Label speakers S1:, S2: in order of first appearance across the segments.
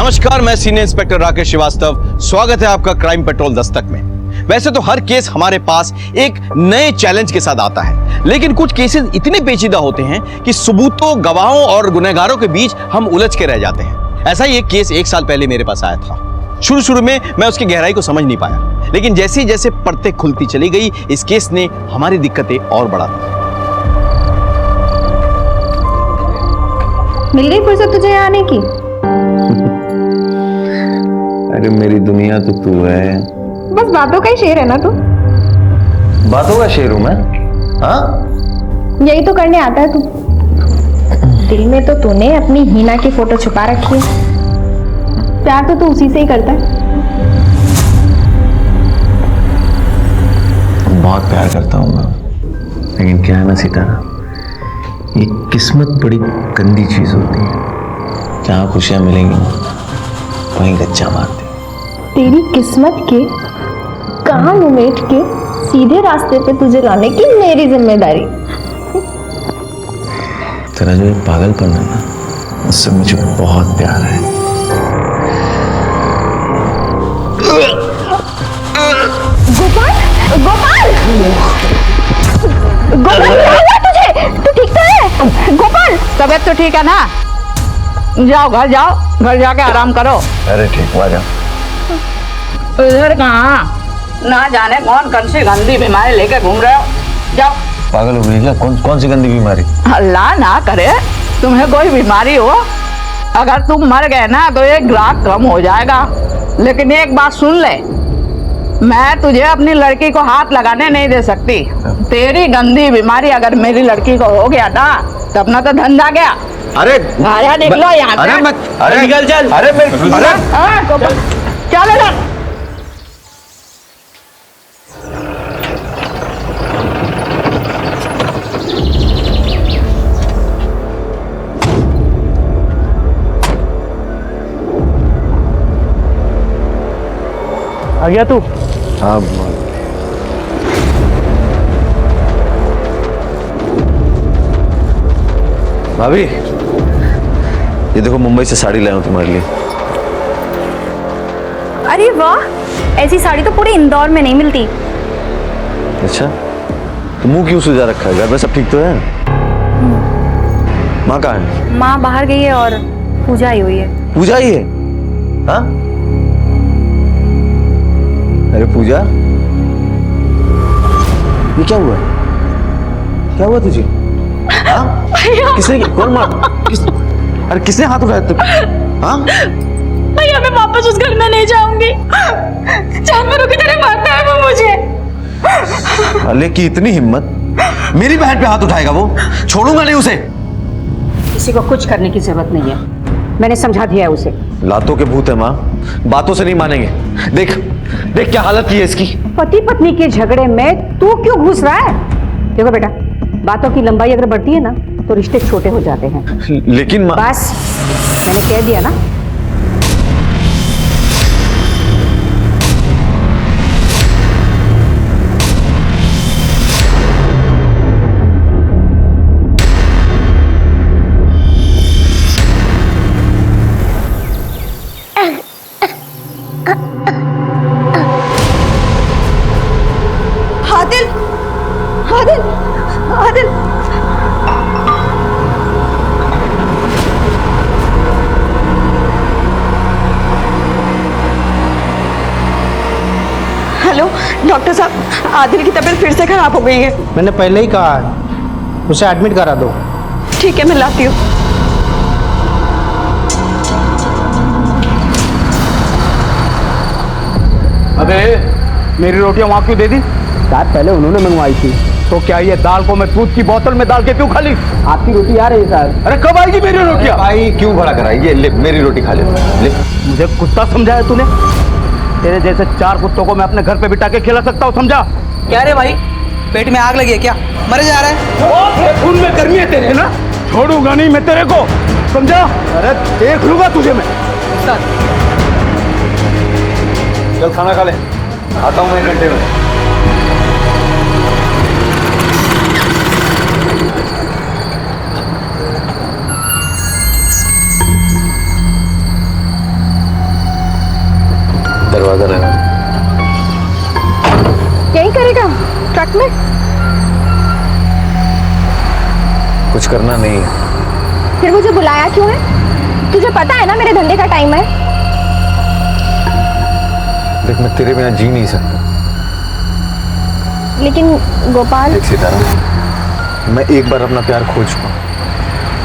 S1: नमस्कार, मैं senior inspector Rakesh Srivastava. स्वागत है आपका क्राइम पेट्रोल दस्तक में। वैसे तो हर केस हमारे पास एक नए चैलेंज के साथ आता है, लेकिन कुछ केसेस इतने पेचीदा होते हैं कि सबूतों, गवाहों और गुनहगारों के बीच हम उलझ के रह जाते हैं। ऐसा ही एक केस 1 साल पहले मेरे पास आया था। शुरू में मैं उसकी गहराई को समझ नहीं पाया, लेकिन जैसे जैसे परतें खुलती चली गई, इस केस ने हमारी दिक्कतें और बढ़ा दी।
S2: मिल गई फुर्सत तुझे यहाँ आने की?
S3: अरे मेरी दुनिया तो तू है।
S2: बस बातों का ही शेर है ना तू?
S3: बातों का शेर हूं मैं? हाँ,
S2: यही तो करने आता है तू। दिल में तो तूने अपनी हीना की फोटो छुपा रखी है। प्यार तो तू उसी से ही करता है।
S3: बहुत प्यार करता हूं मैं, लेकिन क्या है ना सितारा, ये किस्मत बड़ी गंदी चीज होती है। जहां खुशियां मिलेंगी वहीं गच्चा मारती।
S2: तेरी किस्मत के कान उमेट के सीधे रास्ते पे तुझे लाने की मेरी जिम्मेदारी।
S3: तेरा जो ये पागलपन है ना, उससे मुझे बहुत प्यार है।
S2: गोपाल, गोपाल, गोपाल, क्या हुआ तुझे? तू ठीक तो है? गोपाल,
S4: तबीयत तो ठीक है ना? जाओ, घर जाके आराम करो।
S3: अरे ठीक हुआ, जा।
S4: इधर कहाँ? ना जाने कौन सी गंदी बीमारी लेके घूम रहे हो। जाओ।
S3: पागल हो गई क्या? कौन सी गंदी बीमारी?
S4: अल्लाह ना करे तुम्हें कोई बीमारी हो। अगर तुम मर गए ना तो एक ग्राहक कम हो जाएगा। लेकिन एक बात सुन ले, मैं तुझे अपनी लड़की को हाथ लगाने नहीं दे सकती। तेरी गंदी बीमारी अगर मेरी लड़की को हो गया ना तो अपना तो धंधा गया।
S3: अरे
S4: निकलो यहाँ से।
S3: अरे निकल चल। अरे
S4: चल इधर।
S5: आ गया तू?
S3: हाँ, भाभी ये देखो, मुंबई से साड़ी लाया हूं तुम्हारे लिए।
S2: अरे वाह, ऐसी साड़ी तो पूरे इंदौर में नहीं मिलती।
S3: अच्छा, तो मुंह क्यों सुजा रखा है? घर में सब ठीक तो है? माँ कहाँ है?
S2: माँ बाहर गई है और पूजा आई हुई है।
S3: पूजा ही है? हाँ? अरे पूजा, ये क्या हुआ? क्या हुआ तुझे? हाँ? किसने, कौन मार? अरे किसने हाथ उठाया तुम? हाँ?
S2: भैया, मैं वापस उस घर में नहीं जाऊंगी। जानवरों की तरह मारता है वो मुझे।
S3: अले की इतनी हिम्मत, मेरी बहन पे हाथ उठाएगा वो? छोड़ूंगा नहीं उसे।
S4: किसी को कुछ करने की जरूरत नहीं है, मैंने समझा दिया है उसे।
S3: लातों के भूत है माँ, बातों से नहीं मानेंगे। देख देख क्या हालत की है इसकी।
S4: पति पत्नी के झगड़े में तू क्यों घुस रहा है? देखो बेटा, बातों की लंबाई अगर बढ़ती है ना तो रिश्ते छोटे हो जाते हैं।
S3: लेकिन माँ,
S4: बस मैंने कह दिया ना।
S2: आदिल, आदिल, आदिल। हेलो डॉक्टर साहब, आदिल की तबीयत फिर से खराब हो गई है।
S5: मैंने पहले ही कहा है, उसे एडमिट करा दो।
S2: ठीक है, मैं लाती हूँ।
S5: अबे मेरी रोटियां वहां क्यों दे दी? शायद पहले उन्होंने मंगवाई थी। तो क्या ये दाल को मैं दूध की बोतल में डाल के क्यों खा ली? आपकी रोटी आ रही है सर। अरे कब आएगी मेरी रोटियां?
S3: भाई क्यों भड़ा कराएगी? ले मेरी रोटी खा ले। ले।
S5: मुझे कुत्ता समझाया तूने? तेरे जैसे 4 कुत्तों को मैं अपने घर पे बिठा के खिला सकता हूँ, समझा?
S6: क्या रे भाई, पेट में आग लगी है क्या? मरे जा रहा है?
S5: खून में गर्मी है तेरे ना, छोड़ूंगा नहीं मैं तेरे को, समझा? अरे देख लूंगा तुझे मैं।
S3: चल खाना खा ले, आता हूँ मैं 1 घंटे में।
S2: ट्रक में?
S3: कुछ करना नहीं है।
S2: फिर मुझे बुलाया क्यों है? तुझे पता है ना मेरे धंधे का टाइम है।
S3: देख, मैं तेरे बिना जी नहीं सकता।
S2: लेकिन गोपाल,
S3: देख सितारा, मैं एक बार अपना प्यार खो चुका हूं,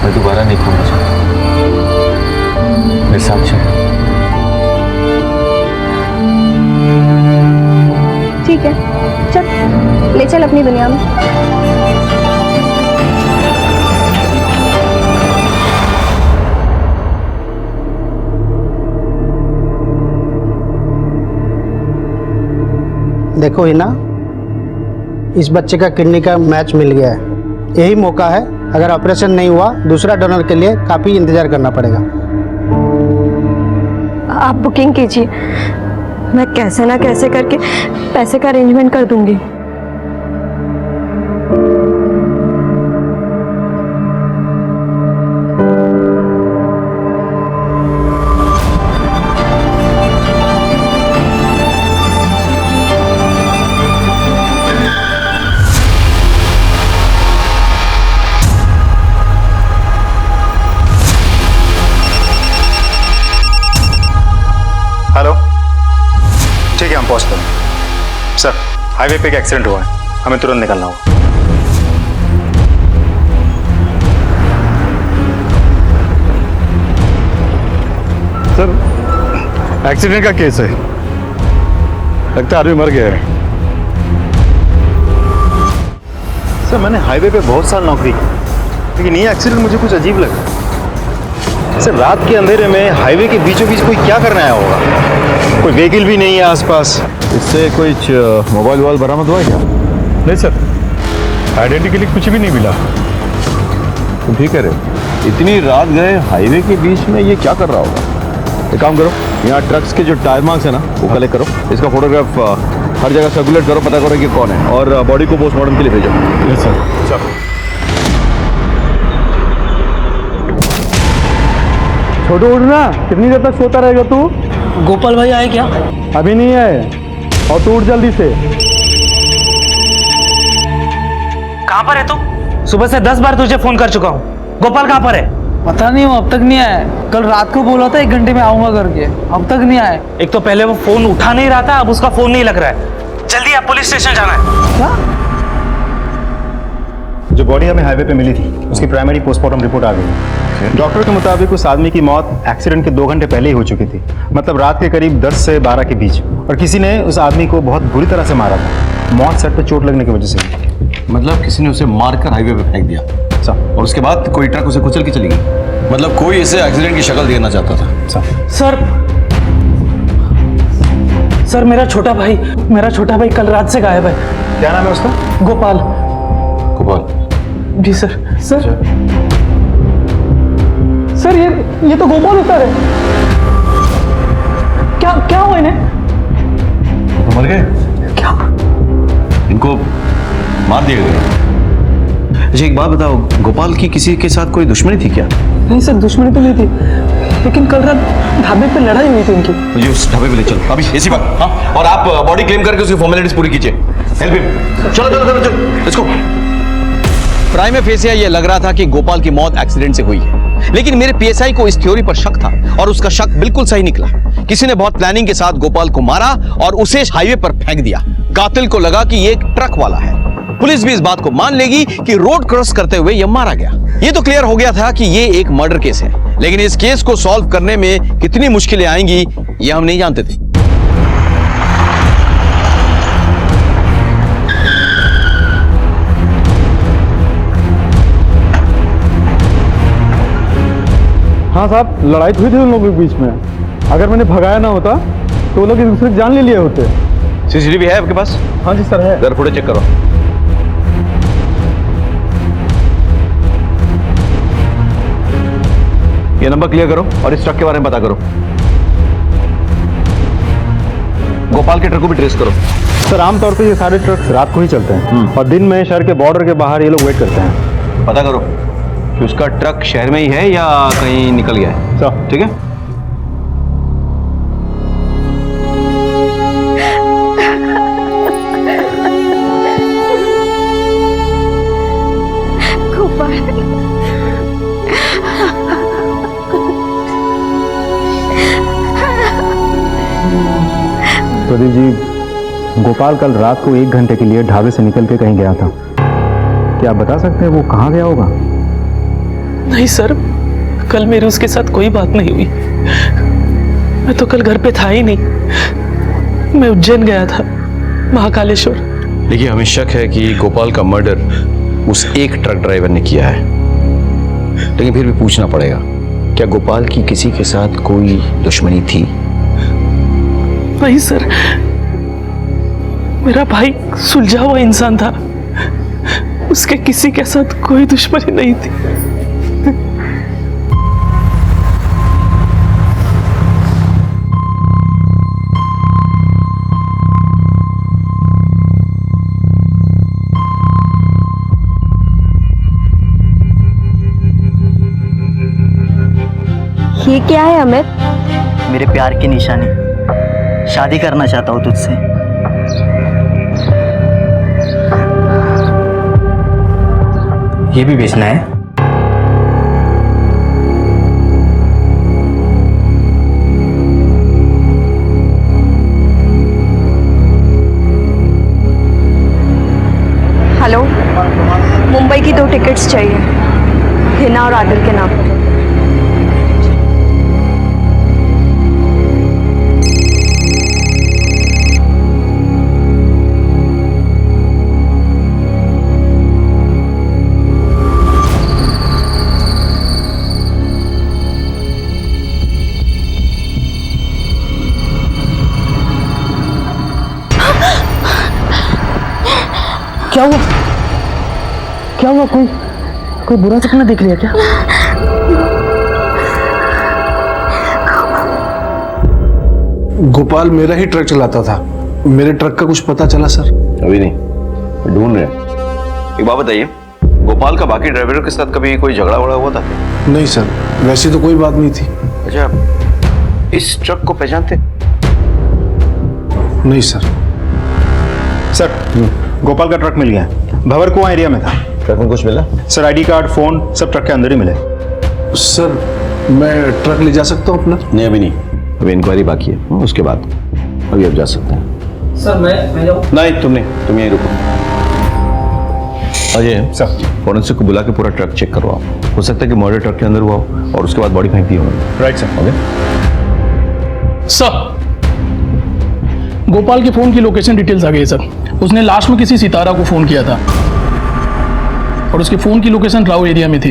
S3: मैं दोबारा नहीं खोना चाहता। मेरे साथ चल।
S2: ठीक है, चल ले चल अपनी दुनिया में।
S7: देखो हिना, इस बच्चे का किडनी का मैच मिल गया है। यही मौका है, अगर ऑपरेशन नहीं हुआ दूसरा डोनर के लिए काफ़ी इंतजार करना पड़ेगा।
S8: आप बुकिंग कीजिए, मैं कैसे ना कैसे करके पैसे का अरेंजमेंट कर दूंगी।
S9: हेलो, ठीक है, हम पहुंचते हैं। सर, हाईवे पे एक एक्सीडेंट हुआ है, हमें तुरंत निकलना होगा। सर, एक्सीडेंट का केस है, लगता है आदमी मर गया है। सर, मैंने हाईवे पे बहुत साल नौकरी की, लेकिन ये एक्सीडेंट मुझे कुछ अजीब लगा। सर, रात के अंधेरे में हाईवे के बीचों बीच कोई क्या करने आया होगा? कोई व्हीकल भी नहीं है आसपास।
S1: इससे कोई मोबाइल वोबाइल बरामद हुआ है क्या?
S9: नहीं सर, आइडेंटिटी के लिए कुछ भी नहीं मिला।
S1: तुम ठीक कह रहे हो? इतनी रात गए हाईवे के बीच में, ये क्या कर रहा होगा? एक काम करो, यहाँ ट्रक्स के जो टायर मार्क्स है ना, वो कलेक्ट करो, इसका फोटोग्राफ हर जगह सर्कुलेट करो, पता करो कि कौन है, और बॉडी को पोस्टमार्टम के लिए भेजो।
S9: Yes sir. चलो।
S5: छोटू उठ ना, कितनी देर तक सोता रहेगा तू?
S6: गोपाल भाई आए क्या?
S5: अभी नहीं आए, और तू उठ जल्दी से।
S6: कहाँ पर है तू? सुबह से 10 बार तुझे फोन कर चुका हूँ। गोपाल कहाँ पर है?
S10: पता नहीं, वो अब तक नहीं आया। कल रात को बोला था 1 घंटे में आऊंगा करके, अब तक नहीं आया।
S6: एक तो पहले वो फोन उठा नहीं रहा था, अब उसका फोन नहीं लग रहा है। जल्दी आप पुलिस स्टेशन जाना है।
S10: क्या?
S9: जो बॉडी हमें हाईवे पे मिली थी, उसकी प्राइमरी पोस्टमार्टम रिपोर्ट आ गई है। डॉक्टर के मुताबिक उस आदमी की मौत एक्सीडेंट के 2 घंटे पहले ही हो चुकी थी, मतलब रात के करीब 10 से 12 के बीच, और किसी ने उस आदमी को बहुत बुरी तरह से मारा था। मौत सर पे चोट लगने की वजह से।
S1: मतलब किसी ने उसे मारकर हाईवे पे फेंक दिया और उसके बाद कोई ट्रक उसे कुचल के चली गई। मतलब कोई इसे एक्सीडेंट की शक्ल देना चाहता था।
S10: सर मेरा छोटा भाई कल रात से गायब है।
S9: क्या नाम है उसका?
S10: गोपाल।
S1: गोपाल?
S10: जी सर। सर ये तो गोपाल उतर है। क्या हुआ इन्हें?
S1: तो मर गए
S10: क्या?
S1: इनको मार दिया गया। अच्छा, एक बात बताओ, गोपाल की किसी के साथ कोई दुश्मनी थी क्या?
S10: नहीं सर, दुश्मनी तो नहीं थी, लेकिन कल रात ढाबे पे लड़ाई हुई थी इनकी।
S1: मुझे उस ढाबे पे ले चलो अभी, ऐसी बात। हाँ, और आप बॉडी क्लेम करके उसकी फॉर्मेलिटीज पूरी कीजिए। Help him. चलो, लेट्स गो। प्राइम फेसिया ये लग रहा था कि गोपाल की मौत एक्सीडेंट से हुई है, लेकिन मेरे पीएसआई को इस थ्योरी पर शक था, और उसका शक बिल्कुल सही निकला। किसी ने बहुत प्लानिंग के साथ गोपाल को मारा और उसे हाईवे पर फेंक दिया। कातिल को लगा कि ये एक ट्रक वाला है। पुलिस भी इस बात को मान लेगी कि रोड क्रॉस करते हुए यह मारा गया। ये तो क्लियर हो गया था कि ये एक मर्डर केस है, लेकिन इस केस को सॉल्व करने में कितनी मुश्किलें आएंगी ये हम नहीं जानते थे।
S5: हाँ साहब, लड़ाई तो हुई थी उन लोगों के बीच में। अगर मैंने भगाया ना होता तो वो लोग एक दूसरे की जान ले लिए होते।
S1: सीसीटीवी है आपके पास?
S5: हाँ जी सर, है।
S1: जरा फुटेज चेक करो। ये नंबर क्लियर करो और इस ट्रक के बारे में पता करो। गोपाल के ट्रक को भी ट्रेस करो।
S9: सर, आमतौर पे ये सारे ट्रक्स रात को ही चलते हैं, और दिन में शहर के बॉर्डर के बाहर ये लोग वेट करते हैं।
S1: पता करो कि उसका ट्रक शहर में ही है या कहीं निकल गया है।
S9: सर,
S1: ठीक है।
S9: प्रदीप जी, गोपाल कल रात को 1 घंटे के लिए ढाबे से निकल के कहीं गया था। क्या आप बता सकते हैं वो कहाँ गया होगा?
S10: नहीं सर, कल मेरी उसके साथ कोई बात नहीं हुई। मैं तो कल घर पे था ही नहीं। मैं उज्जैन गया था, महाकालेश्वर।
S1: देखिए, हमें शक है कि गोपाल का मर्डर उस एक ट्रक ड्राइवर ने किया है, लेकिन फिर भी पूछना पड़ेगा, क्या गोपाल की किसी के साथ कोई दुश्मनी थी?
S10: नहीं सर, मेरा भाई सुलझा हुआ इंसान था, उसके किसी के साथ कोई दुश्मनी नहीं थी।
S8: ये क्या है अमित?
S11: मेरे प्यार की निशानी, शादी करना चाहता हूँ तुझसे।
S5: ये भी बेचना है?
S8: हेलो, मुंबई की 2 टिकट्स चाहिए, हिना और आदिल के नाम।
S10: क्या हुआ? क्या हुआ? कोई बुरा सपना देख लिया क्या?
S12: गोपाल मेरा ही ट्रक चलाता था। मेरे ट्रक का कुछ पता चला सर?
S1: अभी नहीं, ढूंढ रहे हैं। एक बात बताइए, गोपाल का बाकी ड्राइवरों के साथ कभी कोई झगड़ा वगड़ा हुआ था?
S12: नहीं सर, वैसी तो कोई बात नहीं थी।
S1: अच्छा, इस ट्रक को पहचानते?
S12: नहीं सर।
S9: सर, गोपाल का ट्रक मिल गया है, भंवर कुआं एरिया में था।
S1: ट्रक में कुछ मिला?
S9: सर, आईडी कार्ड, फोन सब ट्रक के अंदर ही मिले।
S12: सर, मैं ट्रक ले जा सकता हूँ अपना?
S1: नहीं, अभी नहीं, अभी इंक्वायरी बाकी है, उसके बाद अभी आप जा सकते हैं।
S10: सर मैं जाऊँ?
S1: नहीं, तुम यहीं रुको। अजय
S9: सर,
S1: फॉरेंसिक को बुला के पूरा ट्रक चेक करवाओ। हो सकता है कि मर्डर ट्रक के अंदर हुआ हो और उसके बाद बॉडी फेंक दी हो।
S9: Right sir.
S1: Okay
S13: sir, Gopal के फोन की लोकेशन डिटेल्स आ गई सर। उसने लास्ट में किसी सितारा को फोन किया था और उसके फोन की लोकेशन राव एरिया में थी।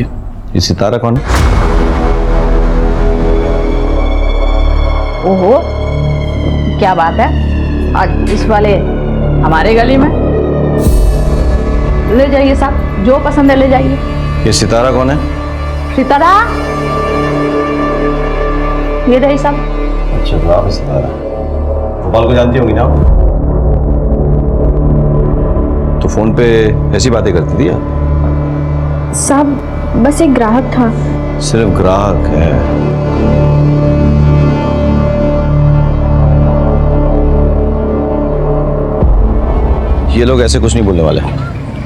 S1: ये सितारा कौन है?
S4: ओहो, क्या बात है, आज इस वाले हमारे गली में। ले जाइए साहब, जो पसंद है ले जाइए।
S1: ये सितारा कौन है?
S4: सितारा, ये रही साहब।
S1: अच्छा, तो आप सितारा गोपाल को जानती होंगी ना? तो फोन पे ऐसी बातें करती थी आप?
S8: साहब, बस एक ग्राहक था।
S1: सिर्फ ग्राहक है? ये लोग ऐसे कुछ नहीं बोलने वाले।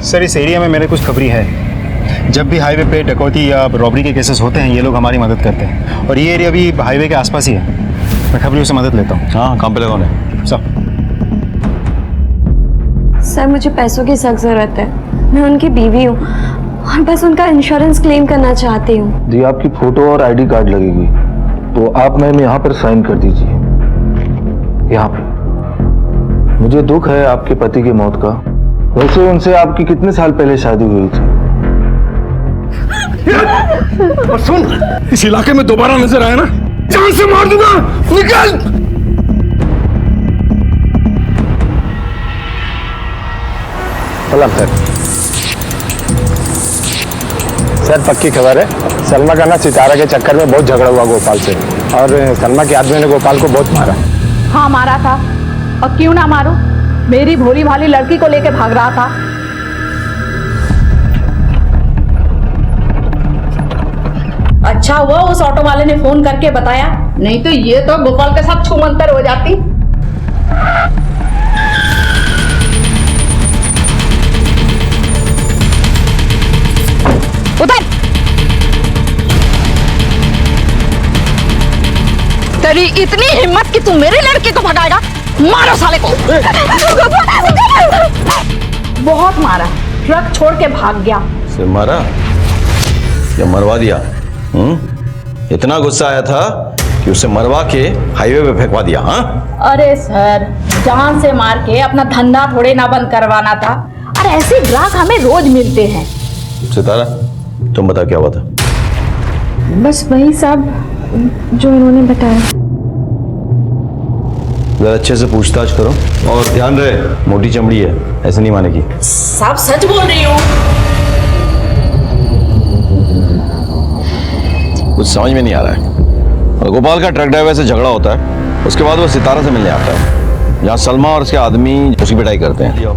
S9: सर, इस एरिया में मेरे कुछ खबरी है। जब भी हाईवे पे डकैती या रॉबरी के केसेस होते हैं, ये लोग हमारी मदद करते हैं, और ये एरिया भी हाईवे के आसपास ही है। मैं खबरियों से मदद लेता हूँ।
S1: हाँ, काम पे लगा है
S9: सर।
S8: सर, मुझे पैसों की सख्त ज़रूरत है। मैं उनकी बीवी हूँ और बस उनका इंश्योरेंस क्लेम करना चाहती हूँ।
S14: जी, आपकी फोटो और आईडी कार्ड लगेगी, तो आप मैम यहाँ पर साइन कर दीजिए, यहाँ पे। मुझे दुख है आपके पति की मौत का। वैसे उनसे आपकी कितने साल पहले शादी हुई थी?
S12: और सुन, इस इलाके में दोबारा नजर आया ना, जान से मार दूंगा। निकल!
S14: सलाम सर। सर, पक्की खबर है, सलमा का ना सितारा के चक्कर में बहुत झगड़ा हुआ गोपाल से, और सलमा के आदमी ने गोपाल को बहुत मारा।
S4: हाँ, मारा था, और क्यों ना मारूं, मेरी भोली भाली लड़की को लेके भाग रहा था। अच्छा हुआ उस ऑटो वाले ने फोन करके बताया, नहीं तो ये तो गोपाल के साथ छूमंतर हो जाती। उधर तेरी इतनी हिम्मत कि तू मेरी लड़की को भगाएगा? मारो साले को। बहुत मारा, ट्रक छोड़ के भाग गया।
S1: से मारा या मरवा दिया? इतना गुस्सा आया था कि उसे मरवा के हाईवे पे फेंकवा दिया? हाँ,
S4: अरे सर, जान से मार के अपना धंधा थोड़े ना बंद करवाना था। और ऐसे ग्राहक हमें रोज मिलते हैं।
S1: सितारा, तुम बता क्या हुआ था?
S2: बस वही सब जो इन्होंने बताया।
S1: जरा अच्छे से पूछताछ करो और ध्यान रहे, मोटी चमड़ी है, ऐसे नहीं मानेगी।
S4: सब सच बोल रही हूँ।
S1: कुछ समझ में नहीं आ रहा है। और गोपाल का ट्रक ड्राइवर से झगड़ा होता है, उसके बाद वो सितारा से मिलने आता है, जहाँ सलमा और उसके आदमी उसकी पिटाई करते हैं।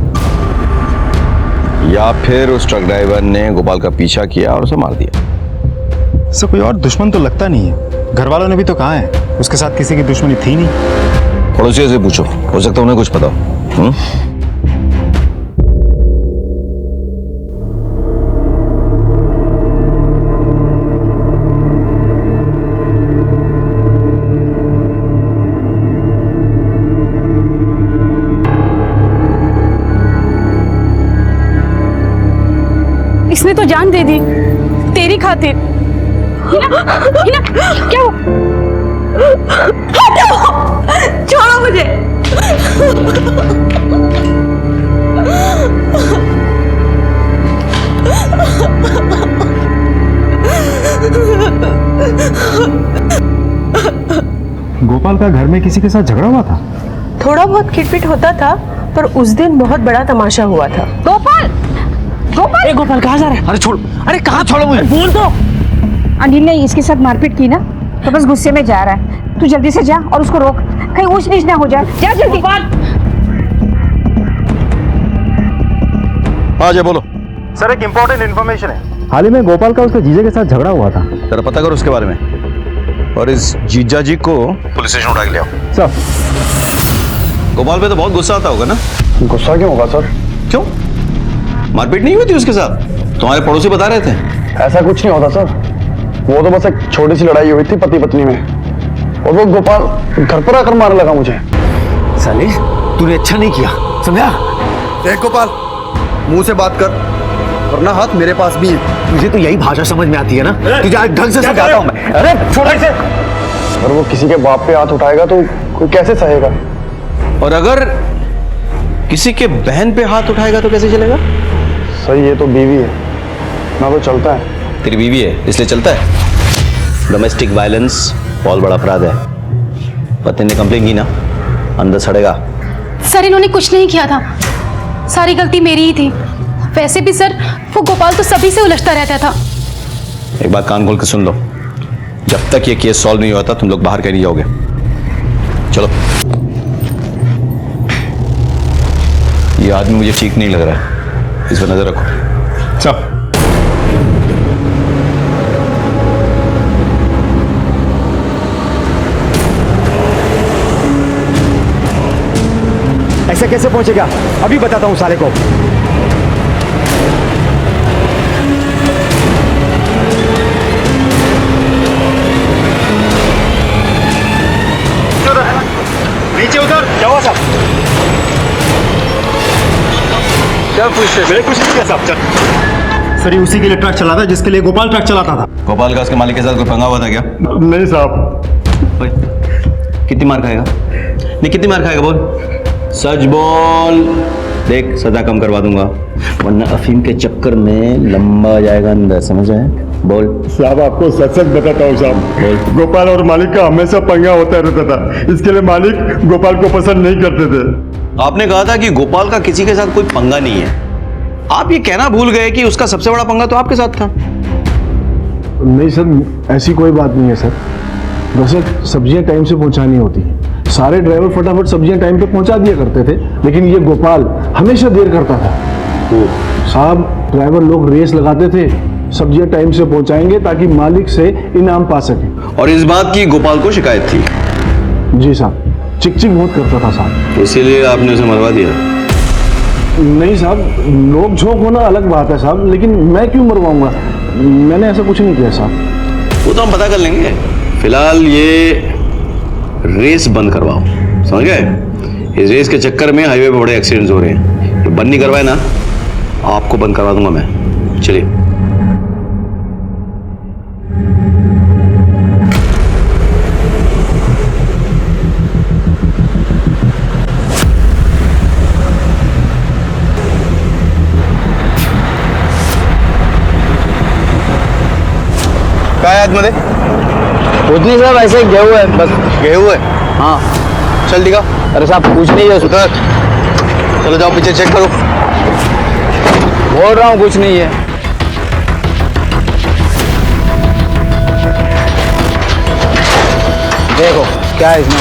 S1: या फिर उस ट्रक ड्राइवर ने गोपाल का पीछा किया और उसे मार दिया।
S9: सर कोई और दुश्मन तो लगता नहीं है, घर वालों ने भी तो कहा है उसके साथ किसी की दुश्मनी थी नहीं।
S1: पड़ोसियों से पूछो, हो सकता है उन्हें कुछ पता हो।
S8: इसने तो जान दे दी तेरी खातिर। हिना, हिना, क्या हो? हटो, छोड़ो मुझे।
S9: गोपाल का घर में किसी के साथ झगड़ा हुआ था?
S15: थोड़ा बहुत खिटपिट होता था, पर उस दिन बहुत बड़ा तमाशा हुआ था।
S4: गोपाल, गोपाल,
S6: गोपाल कहाँ जा रहा है?
S5: अरे छोड़, अरे कहाँ छोड़ो मुझे?
S6: बोल तो।
S2: अनिल ने इसके साथ मारपीट की ना, तो बस गुस्से में जा रहा है। तू जल्दी से जा और उसको रोक, कहीं ऊंच नीच ना हो जाए। जा जल्दी।
S1: हाँ जी, बोलो।
S9: सर एक इम्पोर्टेंट इन्फॉर्मेशन है। हाल ही में गोपाल का उसके जीजे के साथ झगड़ा हुआ था।
S1: जरा पता करो उसके बारे में, और इस जीजा जी को पुलिस स्टेशन उठा के ले आओ।
S9: सर,
S1: गोपाल पे तो बहुत गुस्सा आता होगा ना?
S12: गुस्सा क्यों होगा सर?
S1: क्यों? मारपीट नहीं हुई थी उसके साथ? तुम्हारे पड़ोसी बता रहे थे।
S12: ऐसा कुछ नहीं होता सर, वो तो बस एक छोटी सी लड़ाई हुई थी पति पत्नी में, और वो गोपाल घर पर आकर मारने लगा मुझे।
S5: साले, तूने अच्छा नहीं किया, समझा?
S12: देख गोपाल, मुंह से बात कर, वरना हाथ मेरे पास भी है।
S5: तुझे तो यही भाषा समझ में आती है ना? तुझे आज ढंग से समझाता हूं मैं।
S12: अरे छोड़ इसे। अगर वो किसी के बाप पे हाथ उठाएगा तो कोई कैसे सहेगा?
S1: और अगर किसी के बहन पे हाथ उठाएगा तो कैसे चलेगा?
S12: सही, ये तो बीवी है ना, तो चलता है।
S1: तेरी बीवी है इसलिए चलता है? डोमेस्टिक वायलेंस बहुत बड़ा अपराध है। पति ने कंप्लेन की ना, अंदर सड़ेगा।
S8: सर इन्होंने कुछ नहीं किया था, सारी गलती मेरी ही थी। वैसे भी सर, वो गोपाल तो सभी से उलझता रहता था।
S1: एक बात कान खोल के सुन लो, जब तक ये केस सॉल्व नहीं होता तुम लोग बाहर कहीं नहीं जाओगे। चलो। ये आदमी मुझे ठीक नहीं लग रहा है, इस पर नजर रखो।
S9: चल।
S5: ऐसे कैसे पहुंचेगा? अभी बताता हूं साले को।
S9: नीचे उतर। क्या हुआ साहब?
S12: क्या पूछते?
S9: मैंने कुछ नहीं किया साहब। चल। सर ये उसी के लिए ट्रक चलाता है जिसके लिए गोपाल ट्रक चलाता था।
S1: गोपाल का उसके मालिक के साथ कोई पंगा हुआ था क्या?
S9: नहीं साहब।
S1: कितनी मार खाएगा? नहीं, कितनी मार खाएगा? बोल, सच बोल। देख, सजा कम करवा दूंगा, वरना अफीम के चक्कर में लंबा जाएगा अंदर, समझ आए? बोल।
S12: साहब आपको सच सच बताता हूँ साहब, गोपाल और मालिक का हमेशा पंगा होता रहता था, इसके लिए मालिक गोपाल को पसंद नहीं करते थे।
S1: आपने कहा था कि गोपाल का किसी के साथ कोई पंगा नहीं है। आप ये कहना भूल गए कि उसका सबसे बड़ा पंगा तो आपके साथ था।
S12: नहीं सर, ऐसी कोई बात नहीं है सर। वैसे सब्जियां टाइम से पहुंचानी होती है, सारे ड्राइवर फटाफट सब्जियां टाइम पे पहुंचा दिया करते थे, लेकिन ये गोपाल हमेशा देर करता था। साहब, ड्राइवर लोग रेस लगाते थे, सब्जियां टाइम से पहुंचाएंगे ताकि मालिक से इनाम पा सके।
S1: और इस बात की गोपाल को शिकायत थी?
S12: जी साहब, चिक चिक बहुत करता था साहब।
S1: इसीलिए आपने उसे मरवा दिया?
S12: नहीं साहब, नोक झोंक होना अलग बात है साहब, लेकिन मैं क्यों मरवाऊंगा? मैंने ऐसा कुछ नहीं किया साहब।
S1: वो तो हम पता कर लेंगे, फिलहाल ये रेस बंद करवाओ, समझ गए? इस रेस के चक्कर में हाईवे पे बड़े एक्सीडेंट्स हो रहे हैं। ये बंद नहीं करवाए ना, आपको बंद करवा दूंगा मैं। चलिए। क्या है आतमध्ये?
S5: कुछ नहीं साहब, ऐसे गए हुए हैं बस।
S1: गए हुए?
S5: हाँ।
S1: चल दिखा।
S5: अरे साहब कुछ नहीं है।
S1: उधर चलो, जाओ पीछे चेक करो।
S5: बोल रहा हूँ कुछ नहीं है।
S1: देखो क्या है इसमें।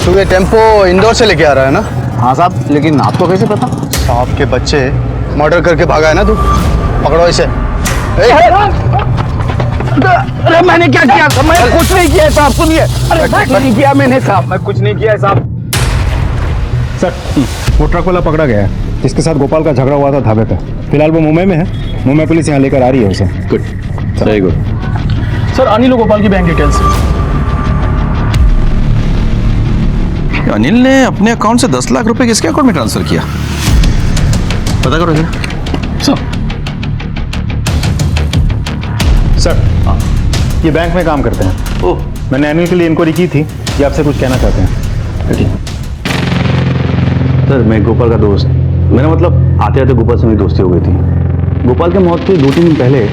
S1: तू ये टेम्पो इंदौर से लेके आ रहा है ना?
S5: हाँ साहब, लेकिन आपको कैसे पता?
S1: सांप के बच्चे मर्डर करके भागा है ना तू। पकड़ो इसे।
S5: अरे मैंने क्या किया? मैं कुछ नहीं किया साहब, सुनिए। अरे कुछ नहीं किया मैंने साहब, मैं कुछ नहीं किया साहब।
S9: सर, वो ट्रक वाला पकड़ा गया है जिसके साथ गोपाल का झगड़ा हुआ था ढाबे पे। फिलहाल वो मुंबई में है। मुंबई पुलिस यहाँ लेकर आ रही है उसे।
S1: Good, very good.
S13: Sir, Anil और गोपाल की बैंक डिटेल्स।
S1: अनिल ने अपने अकाउंट से 10 लाख रुपए किसके अकाउंट में ट्रांसफर किया? पता करो जरा।
S9: सर, ये बैंक में काम करते हैं।
S1: ओह,
S9: मैंने अनिल के लिए इंक्वायरी की थी। ये आपसे कुछ कहना चाहते हैं।
S5: सर, मैं गोपाल का दोस्त। मेरा मतलब आते आते गोपाल से मेरी दोस्ती हो गई थी। गोपाल के मौत के 2-3 दिन पहले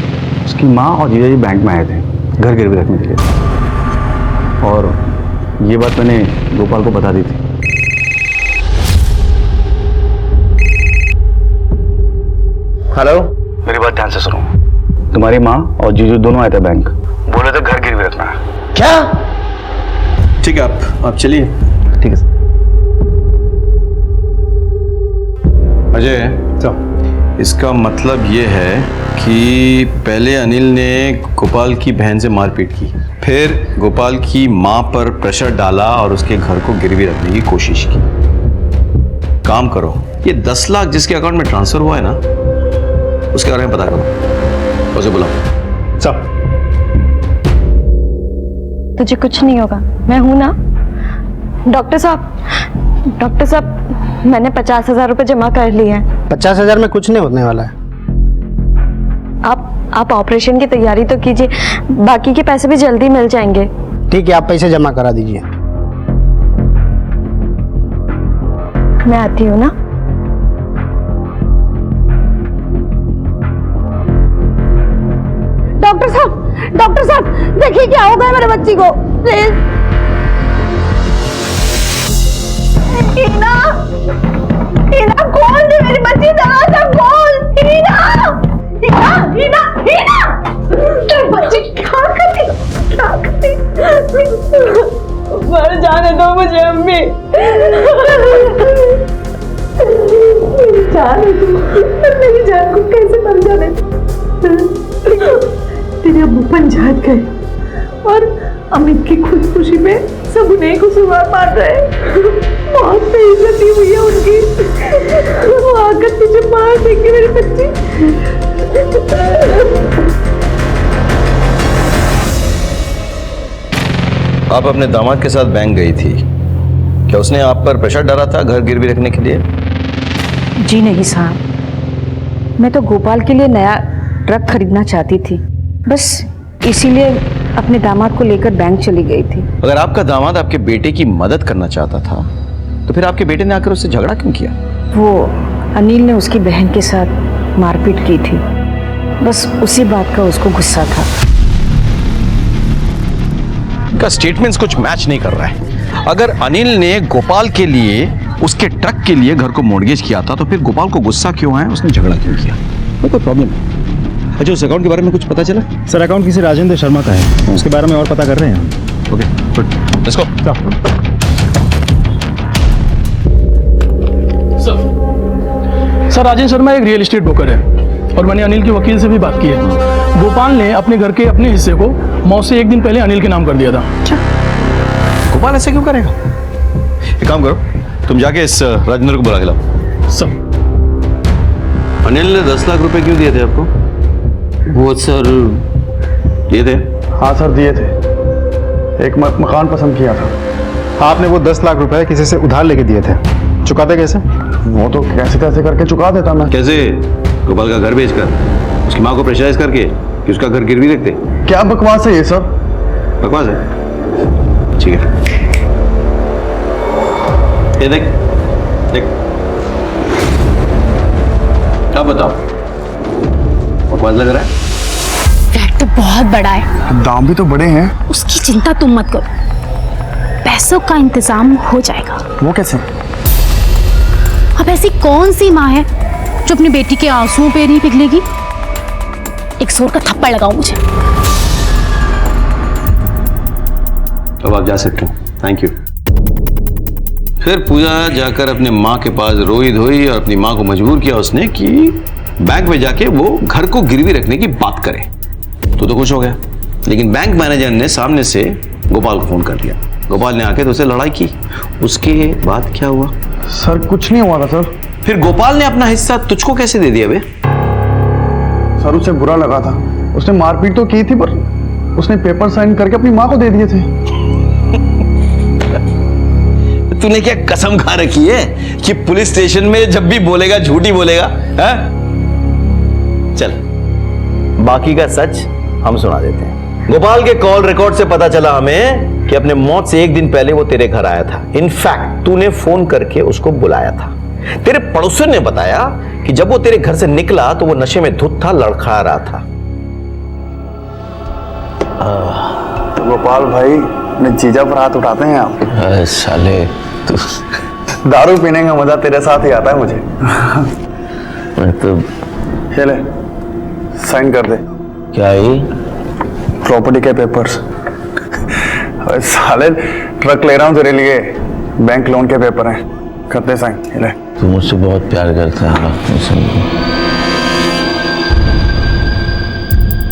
S5: उसकी माँ और जीजाजी बैंक में आए थे घर गिरवी रखने के लिए, और ये बात मैंने गोपाल को बता दी थी। हेलो, मेरी बात ध्यान से सुनो। तुम्हारी माँ और जीजू दोनों आए थे बैंक, बोले थे घर गिरवी रखना है।
S1: क्या? ठीक है, आप चलिए।
S5: ठीक है सर।
S1: अजय, इसका मतलब ये है कि पहले अनिल ने गोपाल की बहन से मारपीट की, फिर गोपाल की मां पर प्रेशर डाला और उसके घर को गिरवी रखने की कोशिश की। काम करो, ये 10 लाख जिसके अकाउंट में ट्रांसफर हुआ है ना, उसके बारे में पता करो। उसे बुलाओ।
S9: सब
S2: तुझे कुछ नहीं होगा, मैं हूं ना। डॉक्टर साहब, मैंने 50,000 रुपए जमा कर लिए हैं।
S7: 50,000 में कुछ नहीं होने वाला है।
S2: आप ऑपरेशन की तैयारी तो कीजिए, बाकी के पैसे भी जल्दी मिल जाएंगे।
S7: ठीक है, आप पैसे जमा करा दीजिए।
S2: मैं आती हूँ ना। डॉक्टर साहब, देखिए क्या हो गया मेरे बच्ची को, प्लीज। हीना खोल दे मेरी बच्ची, दरवाजा खोल। हीना बच्ची क्या करती? मर जाने दो मुझे अम्मी। मेरी जान को कैसे मर जाने दो? तेरे अब्बू पंजाब गए और अमित की खुदकुशी में सब उन्हें कसूरवार मान रहे। बहुत बेइज्जती हुई है उनकी। वो आकर तुझे मार देंगे मेरी बच्ची।
S1: आप अपने दामाद के साथ बैंक गई थी, क्या उसने आप पर प्रेशर डाला था घर गिरवी रखने के लिए?
S4: जी नहीं साहब, मैं तो गोपाल के लिए नया ट्रक खरीदना चाहती थी, बस इसीलिए अपने दामाद को लेकर बैंक चली गई थी।
S1: अगर आपका दामाद आपके बेटे की मदद करना चाहता था तो फिर आपके बेटे ने आकर उससे झगड़ा क्यों किया?
S4: वो अनिल ने उसकी बहन के साथ मारपीट की थी, बस उसी बात का उसको गुस्सा था।
S1: का स्टेटमेंट्स कुछ मैच नहीं कर रहा है। अगर अनिल ने गोपाल के लिए, उसके ट्रक के लिए घर को मॉर्गेज किया था तो फिर गोपाल को गुस्सा क्यों आया, उसने झगड़ा क्यों किया? कोई प्रॉब्लम है? अच्छा, उस अकाउंट के बारे में कुछ पता चला?
S9: सर, अकाउंट किसी राजेंद्र शर्मा का है, उसके बारे में और पता कर रहे हैं।
S1: Okay, good, let's go.
S13: Sir, Rajendra Sharma एक रियल एस्टेट ब्रोकर है और मैंने अनिल के वकील से भी बात की है। गोपाल ने अपने घर के अपने हिस्से को मौत से 1 दिन पहले अनिल के नाम कर दिया था।
S1: गोपाल ऐसे क्यों करेगा? एक काम करो, तुम जाके इस राजेंद्र को बुला के लाओ।
S13: सर,
S1: अनिल ने 10 लाख रुपए क्यों दिए थे आपको?
S5: वो सर
S1: दिए थे?
S5: हाँ सर, दिए थे। एक मकान पसंद किया था,
S9: आपने वो 10 लाख रुपए किसी से उधार लेके दिए थे, चुकाते कैसे?
S12: वो तो कैसे कैसे करके चुका देता मैं।
S5: कैसे? गोपाल का घर बेचकर, उसकी माँ को प्रेशराइज करके कि उसका घर गिरवी रखते।
S12: क्या बकवास है ये सब?
S5: बकवास है? ठीक है, ये देख देख, अब बताओ, बकवास लग रहा है?
S8: फ्लैट तो बहुत बड़ा है,
S12: दाम भी तो बड़े हैं।
S8: उसकी चिंता तुम मत करो, पैसों का इंतजाम हो जाएगा।
S12: वो कैसे?
S8: अब ऐसी कौन सी माँ है जो अपनी बेटी के आंसुओं पे नहीं पिघलेगी? एक जोर का थप्पड़ लगाओ मुझे।
S5: अब आप जा सकते हो, थैंक यू। फिर पूजा जाकर अपने माँ के पास रोई धोई और अपनी माँ को मजबूर किया उसने कि बैंक में जाके वो घर को गिरवी रखने की बात करे। तो खुश हो गया, लेकिन बैंक मैनेजर ने सामने से गोपाल को फोन कर दिया। गोपाल ने आके तो उसे लड़ाई की। उसके बाद क्या हुआ?
S12: सर कुछ नहीं हुआ था सर।
S5: फिर गोपाल ने अपना हिस्सा तुझको कैसे दे दिया बे?
S12: सर उसे बुरा लगा था, उसने मारपीट तो की थी, पर उसने पेपर साइन करके अपनी माँ को दे दिए थे।
S1: तूने क्या कसम खा रखी है कि पुलिस स्टेशन में जब भी बोलेगा झूठ ही बोलेगा? है? चल, बाकी का सच हम सुना देते हैं। गोपाल के कॉल रिकॉर्ड से पता चला हमें कि अपने मौत से एक दिन पहले वो तेरे घर आया था। इनफैक्ट तूने फोन करके उसको बुलाया था। तेरे पड़ोसियों ने बताया कि जब वो तेरे घर से निकला तो वो नशे में धुत था, लड़खड़ा रहा था।
S12: गोपाल भाई अपने जीजा पर हाथ उठाते हैं आप?
S3: साले तू
S12: दारू पीने का मजा तेरे साथ ही आता है मुझे।
S3: मैं तो
S12: ये ले साइन कर दे।
S3: क्या ही?
S12: प्रॉपर्टी के पेपर्स। साले ट्रक ले रहा हूँ तेरे लिए, बैंक लोन के पेपर हैं, करते साइन। ये ले।
S3: तू मुझसे बहुत प्यार करता है।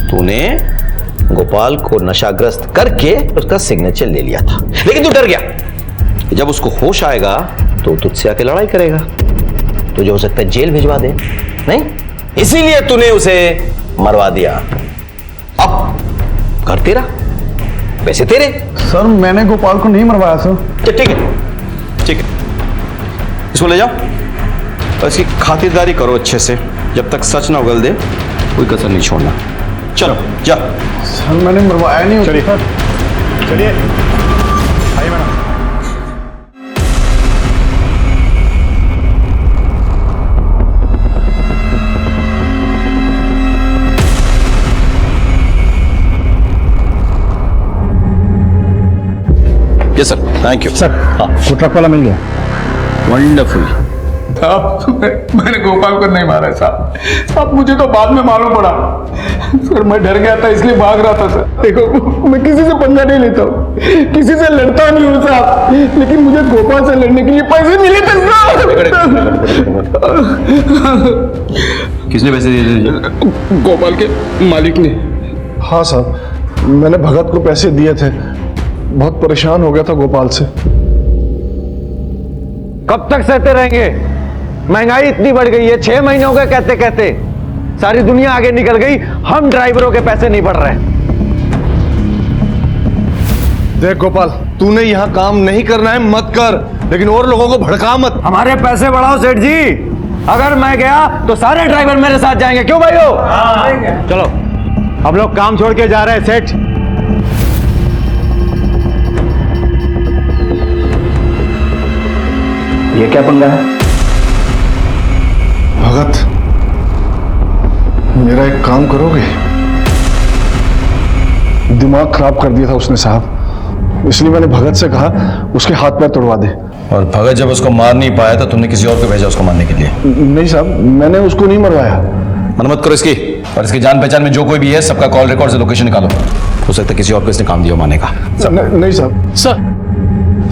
S1: तूने गोपाल को नशाग्रस्त करके उसका सिग्नेचर ले लिया था, लेकिन तू डर गया। जब उसको होश आएगा तो तुझसे आके लड़ाई करेगा, तुझे हो सकता है जेल भिजवा दे। नहीं, इसीलिए तूने उसे मरवा दिया। अब घर तेरा, पैसे तेरे।
S12: सर मैंने गोपाल को नहीं मरवाया सर।
S1: ठीक है, ठीक है, इसको ले जाओ और इसकी खातिरदारी करो अच्छे से। जब तक सच ना उगल दे कोई कसर नहीं छोड़ना। चलो जा।
S12: सर मैंने मरवाया नहीं।
S9: चलिए चलिए, आइए madam.
S1: Yes sir, thank you
S9: sir. हाँ, वो ट्रक वाला मिल गया।
S1: वंडरफुल।
S13: मैंने गोपाल को नहीं मारा साहब। अब मुझे तो बाद में मालूम पड़ा सर, मैं डर गया था इसलिए भाग रहा था सर। देखो मैं किसी से पंगा नहीं लेता हूँ, किसी से लड़ता नहीं हूँ साहब, लेकिन मुझे गोपाल से लड़ने के लिए पैसे मिले थे साहब।
S5: किसने पैसे दिए थे?
S13: गोपाल के मालिक ने।
S12: हाँ साहब, मैंने भगत को पैसे दिए थे। बहुत परेशान हो गया था गोपाल से।
S3: कब तक सहते रहेंगे? महंगाई इतनी बढ़ गई है, 6 महीने हो गए कहते कहते। सारी दुनिया आगे निकल गई, हम ड्राइवरों के पैसे नहीं बढ़ रहे।
S12: देख गोपाल, तूने यहाँ काम नहीं करना है मत कर, लेकिन और लोगों को भड़का मत।
S3: हमारे पैसे बढ़ाओ सेठ जी। अगर मैं गया तो सारे ड्राइवर मेरे साथ जाएंगे। क्यों भाइयों?
S12: चलो हम लोग काम छोड़ के जा रहे हैं सेठ।
S3: ये क्या पंगा है?
S12: भगत, मेरा एक काम करोगे? दिमाग खराब कर दिया था उसने साहब, इसलिए मैंने भगत से कहा उसके हाथ पैर तोड़वा दे।
S1: और भगत जब उसको मार नहीं पाया तो तुमने किसी और को भेजा उसको मारने के लिए?
S12: नहीं साहब, मैंने उसको नहीं मरवाया।
S1: मन मत करो इसकी। और इसकी जान पहचान में जो कोई भी है सबका कॉल रिकॉर्ड से लोकेशन निकालो। हो सकता है किसी और को इसने काम दिया मारने का।
S12: नहीं साहब।
S13: सर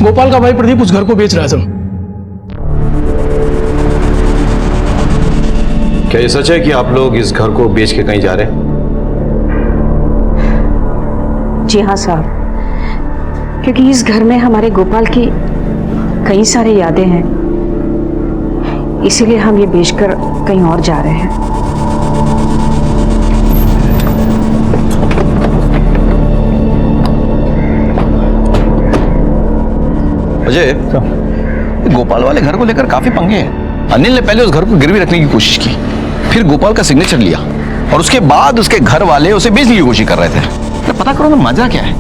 S13: गोपाल का भाई प्रदीप उस घर को बेच रहा है सर।
S1: क्या ये सच है कि आप लोग इस घर को बेच के कहीं जा रहे हैं?
S16: जी हाँ साहब, क्योंकि इस घर में हमारे गोपाल की कई सारी यादें हैं, इसीलिए हम ये बेचकर कहीं और जा रहे हैं।
S1: अजय, गोपाल वाले घर को लेकर काफी पंगे हैं। अनिल ने पहले उस घर को गिरवी रखने की कोशिश की, फिर गोपाल का सिग्नेचर लिया और उसके बाद उसके घर वाले उसे बेचने की कोशिश कर रहे थे। तो पता करो ना मजा क्या है।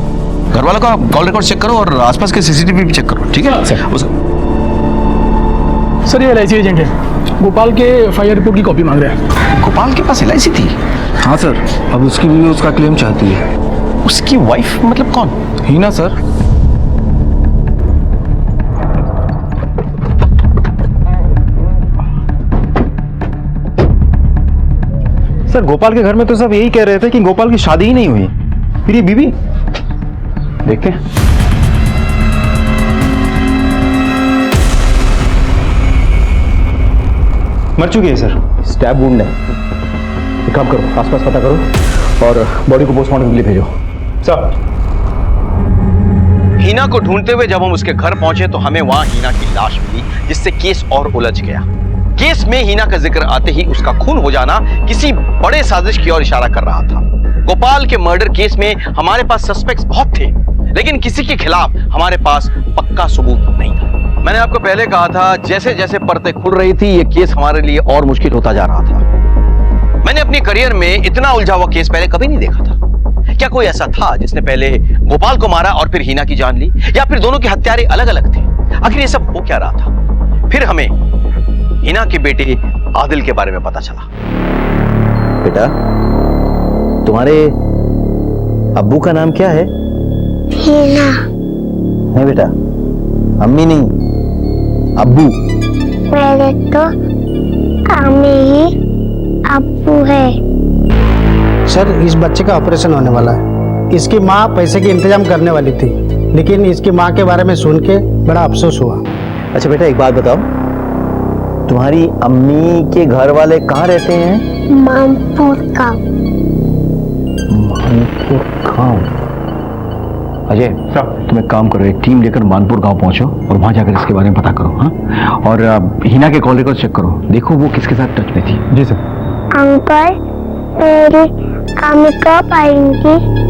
S1: घर वालों का कॉल रिकॉर्ड चेक करो और आसपास के सीसीटीवी भी चेक करो, ठीक है?
S17: सर ये LIC एजेंट है, गोपाल के FIR रिपोर्ट की कॉपी मांग रहे हैं।
S1: गोपाल के पास LIC थी?
S14: हाँ सर, अब उसकी बीवी उसका क्लेम चाहती है।
S1: उसकी वाइफ मतलब कौन?
S14: हीना सर।
S9: सर गोपाल के घर में तो सब यही कह रहे थे कि गोपाल की शादी ही नहीं हुई, फिर ये बीवी देखते हैं। मर चुकी है सर, स्टैब वुंड है। एक काम करो, आसपास पता करो और बॉडी को पोस्टमार्टम के लिए भेजो। सर
S1: हीना को ढूंढते हुए जब हम उसके घर पहुंचे तो हमें वहां हीना की लाश मिली, जिससे केस और उलझ गया। केस में हीना का जिक्र आते ही उसका खून हो जाना किसी बड़े साजिश की ओर इशारा कर रहा था। गोपाल के मर्डर केस में हमारे पास सस्पेक्ट्स बहुत थे, लेकिन किसी के खिलाफ हमारे पास पक्का सबूत नहीं था। मैंने आपको पहले कहा था, जैसे जैसे परतें खुल रही थी ये केस हमारे लिए और मुश्किल होता जा रहा था। मैंने अपने करियर में इतना उलझा हुआ केस पहले कभी नहीं देखा था। क्या कोई ऐसा था जिसने पहले गोपाल को मारा और फिर हीना की जान ली, या फिर दोनों के हत्यारे अलग अलग थे? आखिर ये सब हो क्या रहा था? फिर हमें हीना के बेटे आदिल के बारे में पता चला।
S3: बेटा, तुम्हारे अब्बू का नाम क्या है?
S18: हीना।
S3: नहीं बेटा, अम्मी नहीं, अब्बू।
S18: मेरे तो अम्मी ही अब्बू है।
S7: सर इस बच्चे का ऑपरेशन होने वाला है। इसकी माँ पैसे की इंतजाम करने वाली थी, लेकिन इसकी माँ के बारे में सुन के बड़ा अफसोस हुआ।
S3: अच्छा बेटा, एक बात बताओ, तुम्हारी अम्मी के घर वाले कहाँ रहते हैं?
S18: मानपुर गाँव।
S3: मानपुर गाँव। अजय, तुम एक काम करो, एक टीम लेकर मानपुर गांव पहुंचो और वहां जाकर इसके बारे में पता करो। हाँ, और हीना के कॉल रिकॉर्ड चेक करो, देखो वो किसके साथ टच में थी।
S9: जी सर।
S18: अंकल, मेरी अम्मी कब आएंगी?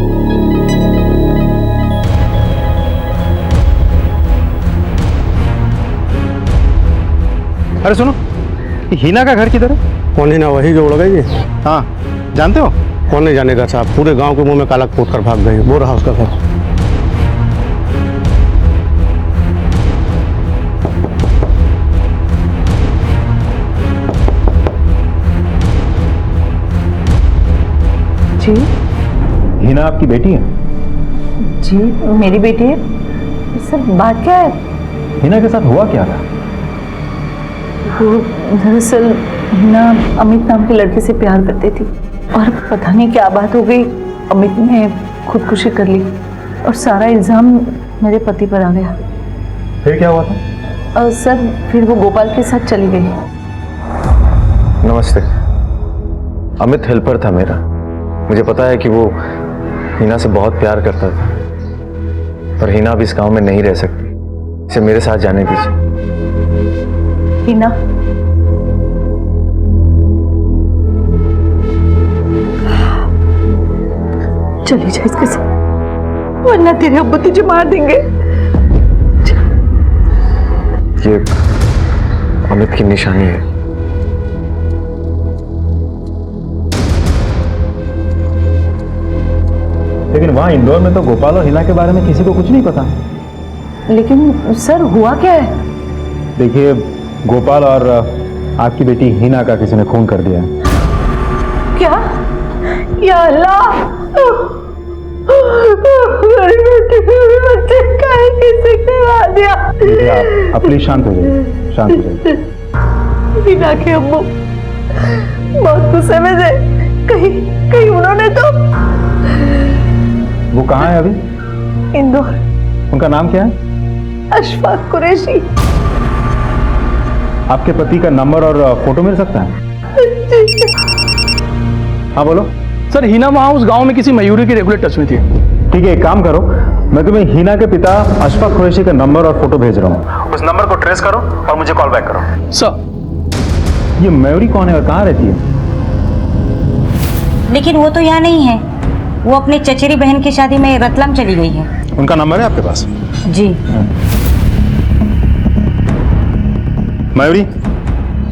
S9: अरे सुनो, ये हीना का घर किधर है?
S7: कौन हीना? वही जो उड़ गई है।
S9: हाँ, जानते हो?
S7: कौन नहीं जानेगा साहब, पूरे गांव के मुंह में काला पोत कर भाग गई। वो रहा उसका घर।
S15: जी
S9: हीना आपकी बेटी है?
S15: जी मेरी बेटी है। सर बात क्या है?
S9: हीना के साथ हुआ क्या था?
S15: वो दरअसल हिना अमित नाम के लड़के से प्यार करती थी और पता नहीं क्या बात हो गई, अमित ने खुदकुशी कर ली और सारा इल्जाम मेरे पति पर आ गया।
S9: फिर क्या हुआ था?
S15: सर फिर वो गोपाल के साथ चली गई।
S14: नमस्ते। अमित हेल्पर था मेरा। मुझे पता है कि वो हीना से बहुत प्यार करता था, पर हीना अब इस गांव में नहीं रह सकती। इसे मेरे साथ जाने दीजिए।
S15: हिना, चली जा इसके साथ, वरना तेरे अब्बू तुझे मार देंगे।
S14: ये अमित की निशानी है।
S9: लेकिन वहां इंदौर में तो गोपाल और हीना के बारे में किसी को कुछ नहीं पता।
S15: लेकिन सर हुआ क्या है?
S9: देखिए, गोपाल और आपकी बेटी हीना का किसी ने खून कर दिया है।
S15: क्या? या अल्लाह, मेरी बेटी मेरे बच्चे का किसी ने मार दिया।
S9: आप प्लीज शांत हो जाइए, शांत हो जाइए।
S15: हीना के अम्मू बहुत गुस्से में थे, कहीं उन्होंने तो।
S9: वो कहाँ है अभी?
S15: इंदौर।
S9: उनका नाम क्या है?
S15: अशफाक कुरैशी।
S9: आपके पति का नंबर और फोटो मिल सकता है? हाँ बोलो।
S17: सर हीना वहाँ उस गांव में किसी मयूरी के रेगुलर टच में थी।
S9: ठीक है, एक काम करो, मैं तुम्हें हीना के पिता अशफाक कुरैशी का नंबर और फोटो भेज रहा हूँ। उस नंबर को ट्रेस करो और मुझे कॉल बैक करो।
S17: सर।
S9: ये मयूरी कौन है और कहाँ रहती है?
S19: लेकिन वो तो यहाँ नहीं है, वो अपनी चचेरी बहन की शादी में रतलाम चली गई है।
S9: उनका नंबर है आपके पास?
S19: जी।
S9: मयूरी,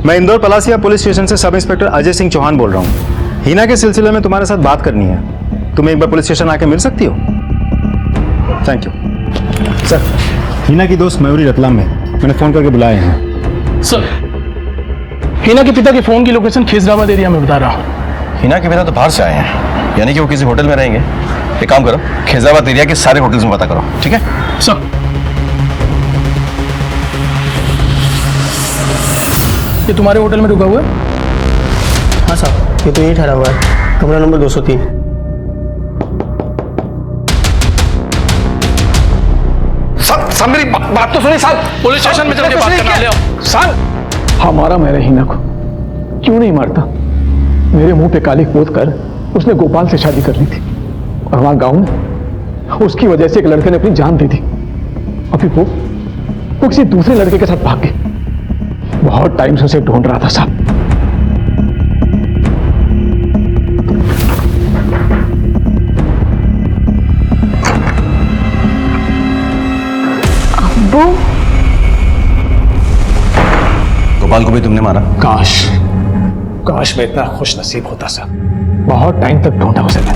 S9: मैं इंदौर पलासिया पुलिस स्टेशन से सब इंस्पेक्टर अजय सिंह चौहान बोल रहा हूँ। हिना के सिलसिले में तुम्हारे साथ बात करनी है। तुम एक बार पुलिस स्टेशन आके मिल सकती हो? Thank you sir. हिना की दोस्त मयूरी रतलाम में, मैंने फोन करके बुलाए हैं।
S17: सर, हिना के पिता के फोन की लोकेशन खिजराबाद एरिया में बता रहा हूँ।
S1: हिना के पिता तो बाहर से आए हैं, यानी कि वो किसी होटल में रहेंगे। एक काम करो, खिजराबाद एरिया के सारे होटल्स में पता करो, ठीक है?
S17: सर। ये तुम्हारे होटल में रुका हुआ है?
S7: हाँ साहब, ये तो यही ठहरा हुआ है, कमरा नंबर 203।
S12: सर मेरी बात तो सुनिए सर।
S17: पुलिस स्टेशन में चल के बात करना ले आओ।
S12: सर,
S17: हमारा मेरा हिना को क्यों नहीं मारता? मेरे मुंह पे कालिक पोत कर उसने गोपाल से शादी कर ली थी, और वहां गांव में उसकी वजह से एक लड़के ने अपनी जान दी थी। अभी वो किसी दूसरे लड़के के साथ भाग गई। बहुत टाइम से उसे ढूंढ रहा था साहब।
S15: अब्बू,
S1: गोपाल को भी तुमने मारा?
S17: काश मैं इतना खुश नसीब होता सर। बहुत टाइम तक ढूंढा उसे मैं।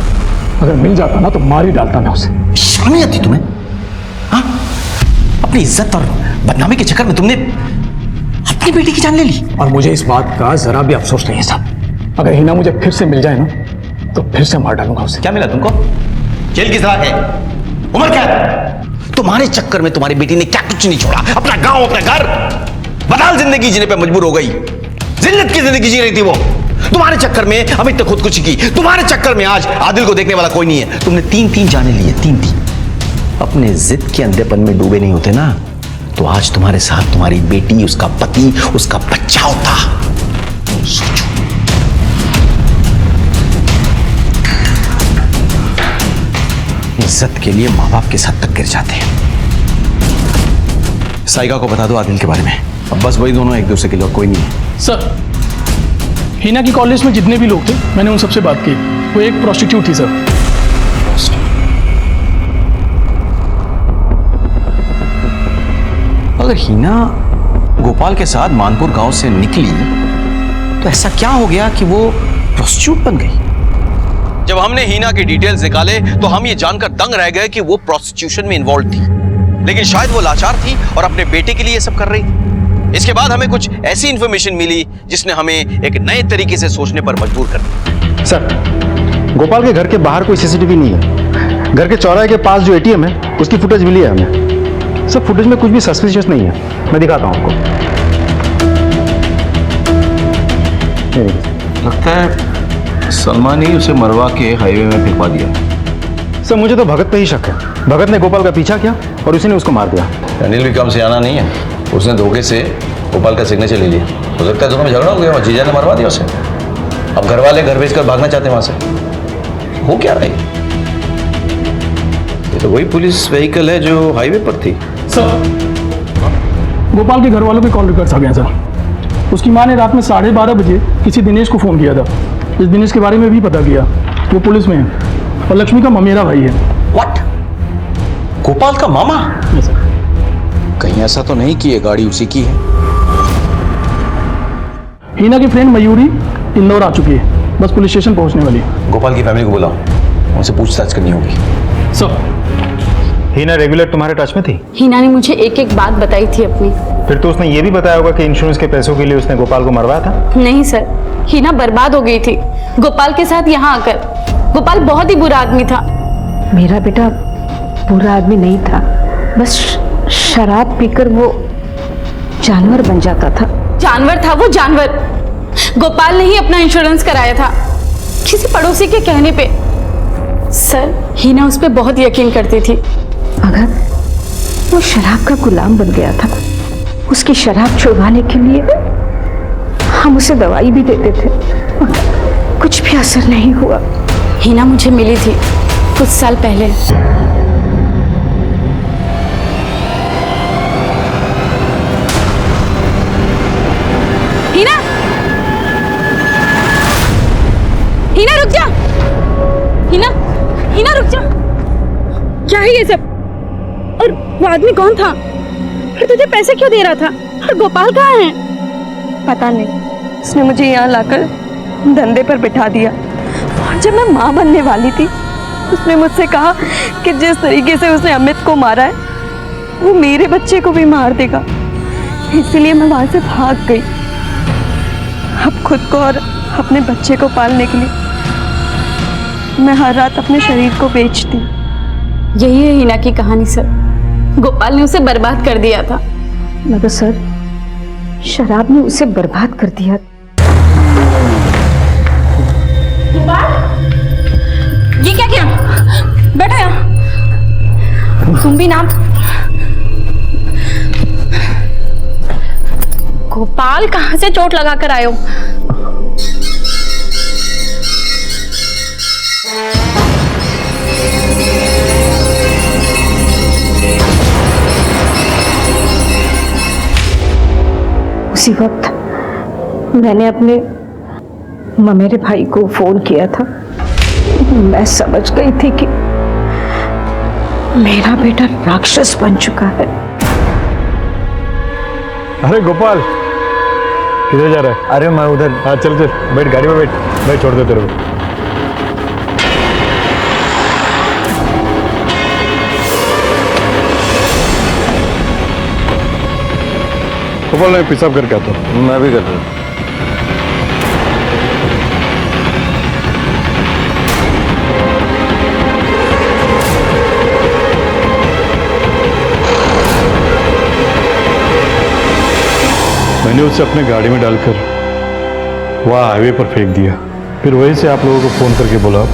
S17: अगर मिल जाता ना तो मार ही डालता मैं उसे।
S1: शर्म नहीं आती तुम्हें? हाँ? अपनी इज्जत और बदनामी के चक्कर में तुमने अपनी बेटी की जान ले ली।
S17: और मुझे इस बात का जरा भी अफसोस नहीं है साहब। अगर हिना मुझे फिर से मिल जाए ना तो फिर से मार डालूंगा उसे।
S1: क्या मिला तुमको? जेल की सजा है, उम्र क्या है? तुम्हारे चक्कर में तुम्हारी बेटी ने क्या कुछ नहीं छोड़ा, अपना गांव, अपना घर, बदहाल जिंदगी जीने पे मजबूर हो गई। जिल्लत की जिंदगी जी रही थी वो। तुम्हारे चक्कर में अमित ने खुदकुशी की, तुम्हारे चक्कर में आज आदिल को देखने वाला कोई नहीं है। तुमने तीन जाने लिए, तीन। अपने जिद के अंधेपन में डूबे नहीं होते ना तो आज तुम्हारे साथ तुम्हारी बेटी, उसका पति, उसका बच्चा होता। सोचो। इज्जत के लिए माँ बाप के साथ तक गिर जाते हैं। साइका को बता दो आदिल के बारे में। अब बस वही दोनों एक दूसरे के लिए, कोई नहीं है।
S17: सर, हिना की कॉलेज में जितने भी लोग थे मैंने उन सबसे बात की। वो एक प्रोस्टिट्यूट थी सर।
S1: अगर हिना गोपाल के साथ मानपुर गांव से निकली तो ऐसा क्या हो गया कि वो प्रोस्टिट्यूट बन गई? जब हमने हिना की डिटेल्स निकाले तो हम ये जानकर दंग रह गए कि वो प्रोस्टिट्यूशन में इन्वॉल्व थी, लेकिन शायद वो लाचार थी और अपने बेटे के लिए ये सब कर रही थी। इसके बाद हमें कुछ ऐसी इंफॉर्मेशन मिली जिसने हमें एक नए तरीके से सोचने पर मजबूर कर दिया।
S9: सर, गोपाल के घर के बाहर कोई सीसीटीवी नहीं है। घर के चौराहे के पास जो एटीएम है उसकी फुटेज मिली है हमें। सब फुटेज में कुछ भी सस्पिशियस नहीं है। मैं दिखाता हूं आपको।
S3: लगता है सलमान ही उसे मरवा के हाईवे में फेंकवा दिया।
S9: सर, मुझे तो भगत पे ही शक है। भगत ने गोपाल का पीछा किया और उसी ने उसको मार दिया।
S3: अनिल भी कम से आना नहीं है। उसने धोखे से गोपाल का सिग्नेचर ले लिया। हो सकता है दोनों में झगड़ा हो गया और जीजा ने मरवा दिया उसे। अब घर वाले घर भेजकर भागना चाहते हैं वहां से। हो क्या रहा है? ये तो वही पुलिस व्हीकल है जो हाईवे पर थी।
S17: सर, गोपाल के घर वालों के कॉल रिकॉर्ड्स आ गए सर। उसकी माँ ने रात में 12:30 बजे किसी दिनेश को फोन किया था। इस दिनेश के बारे में भी पता किया। वो पुलिस में है और लक्ष्मी का ममेरा भाई है।
S1: व्हाट? गोपाल का मामा?
S17: Yes sir.
S1: कहीं ऐसा तो नहीं कि ये गाड़ी उसी की है?
S17: हिना की फ्रेंड मयूरी इंदौर आ चुकी है, बस पुलिस स्टेशन पहुंचने वाली है।
S1: गोपाल की फैमिली को बुलाओ, उनसे पूछताछ करनी होगी।
S17: सर,
S9: हिना रेगुलर तुम्हारे टच में थी?
S16: हिना ने मुझे एक एक बात बताई थी अपनी।
S9: फिर तो उसने ये भी बताया होगा कि इंश्योरेंस के पैसों के लिए उसने गोपाल को मरवाया था?
S16: नहीं सर, हिना बर्बाद हो गई थी गोपाल के साथ यहाँ आकर। गोपाल बहुत ही बुरा आदमी था।
S15: मेरा बेटा बुरा आदमी नहीं था, बस शराब पीकर वो जानवर बन जाता था।
S16: जानवर था वो, जानवर। गोपाल ने ही अपना इंश्योरेंस कराया था किसी पड़ोसी के कहने पे। सर, हिना उस पर बहुत यकीन करती थी।
S15: अगर वो शराब का गुलाम बन गया था, उसकी शराब छुड़वाने के लिए हम उसे दवाई भी देते थे, कुछ भी असर नहीं हुआ।
S16: हिना मुझे मिली थी कुछ साल पहले। हिना, हिना रुक जा। हिना, हिना रुक जा। क्या है ये सब? और वो आदमी कौन था? फिर तुझे पैसे क्यों दे रहा था? और गोपाल कहाँ है?
S15: पता नहीं, उसने मुझे यहाँ लाकर धंधे पर बिठा दिया और जब मैं माँ बनने वाली थी उसने मुझसे कहा कि जिस तरीके से उसने अमित को मारा है वो मेरे बच्चे को भी मार देगा। इसलिए मैं वहाँ से भाग गई। अब खुद को और अपने बच्चे को पालने के लिए मैं हर रात अपने शरीर को बेचती।
S16: यही है हिना की कहानी सर। गोपाल ने उसे बर्बाद कर दिया था।
S15: मगर सर, शराब ने उसे बर्बाद कर दिया।
S16: ये क्या किया? बैठो यहाँ। तुम भी नाम। गोपाल कहाँ से चोट लगा कर आए हो?
S15: उसी वक्त मैंने अपने ममेरे भाई को फोन किया था। मैं समझ गई थी कि मेरा बेटा राक्षस बन चुका है।
S9: अरे गोपाल, किधर जा रहा है?
S14: अरे मैं उधर।
S9: हाँ चल चल, बैठ गाड़ी में बैठ, मैं छोड़ दे तेरे को। गोपाल, मैं पेशाब करके आता हूँ।
S14: मैं भी कर रहा हूँ।
S9: मैंने उसे अपने गाड़ी में डालकर वहाँ हाईवे पर फेंक दिया। फिर वहीं से आप लोगों को फोन करके बोला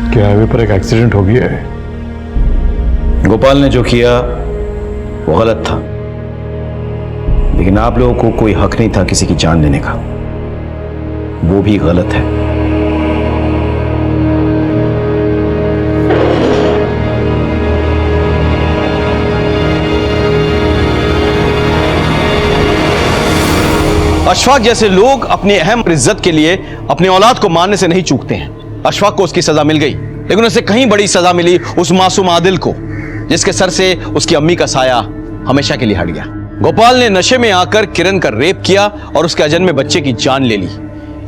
S9: कि हाईवे पर एक एक्सीडेंट हो गया है।
S1: गोपाल ने जो किया वो गलत था, लेकिन आप लोगों को कोई हक नहीं था किसी की जान लेने का। वो भी गलत है। अशफाक जैसे लोग अपनी अहम इज्जत के लिए अपनी औलाद को मारने से नहीं चूकते हैं। अशफाक को उसकी सजा मिल गई, लेकिन उसे कहीं बड़ी सजा मिली उस मासूम आदिल को, जिसके सर से उसकी अम्मी का साया हमेशा के लिए हट गया। गोपाल ने नशे में आकर किरण का रेप किया और उसके अजन्मे बच्चे की जान ले ली।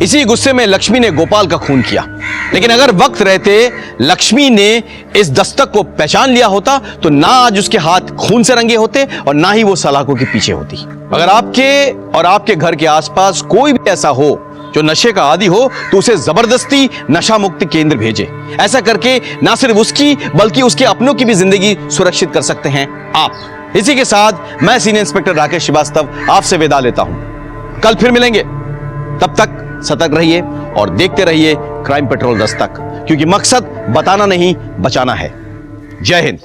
S1: इसी गुस्से में लक्ष्मी ने गोपाल का खून किया, लेकिन अगर वक्त रहते लक्ष्मी ने इस दस्तक को पहचान लिया होता तो ना आज उसके हाथ खून से रंगे होते और ना ही वो सलाखों के पीछे होती। अगर आपके और आपके घर के आसपास कोई भी ऐसा हो जो नशे का आदी हो तो उसे जबरदस्ती नशा मुक्ति केंद्र भेजे। ऐसा करके ना सिर्फ उसकी बल्कि उसके अपनों की भी जिंदगी सुरक्षित कर सकते हैं आप। इसी के साथ मैं सीनियर इंस्पेक्टर राकेश श्रीवास्तव आपसे विदा लेता हूं। कल फिर मिलेंगे, तब तक सतर्क रहिए और देखते रहिए क्राइम पेट्रोल दस्तक, क्योंकि मकसद बताना नहीं बचाना है। जय हिंद।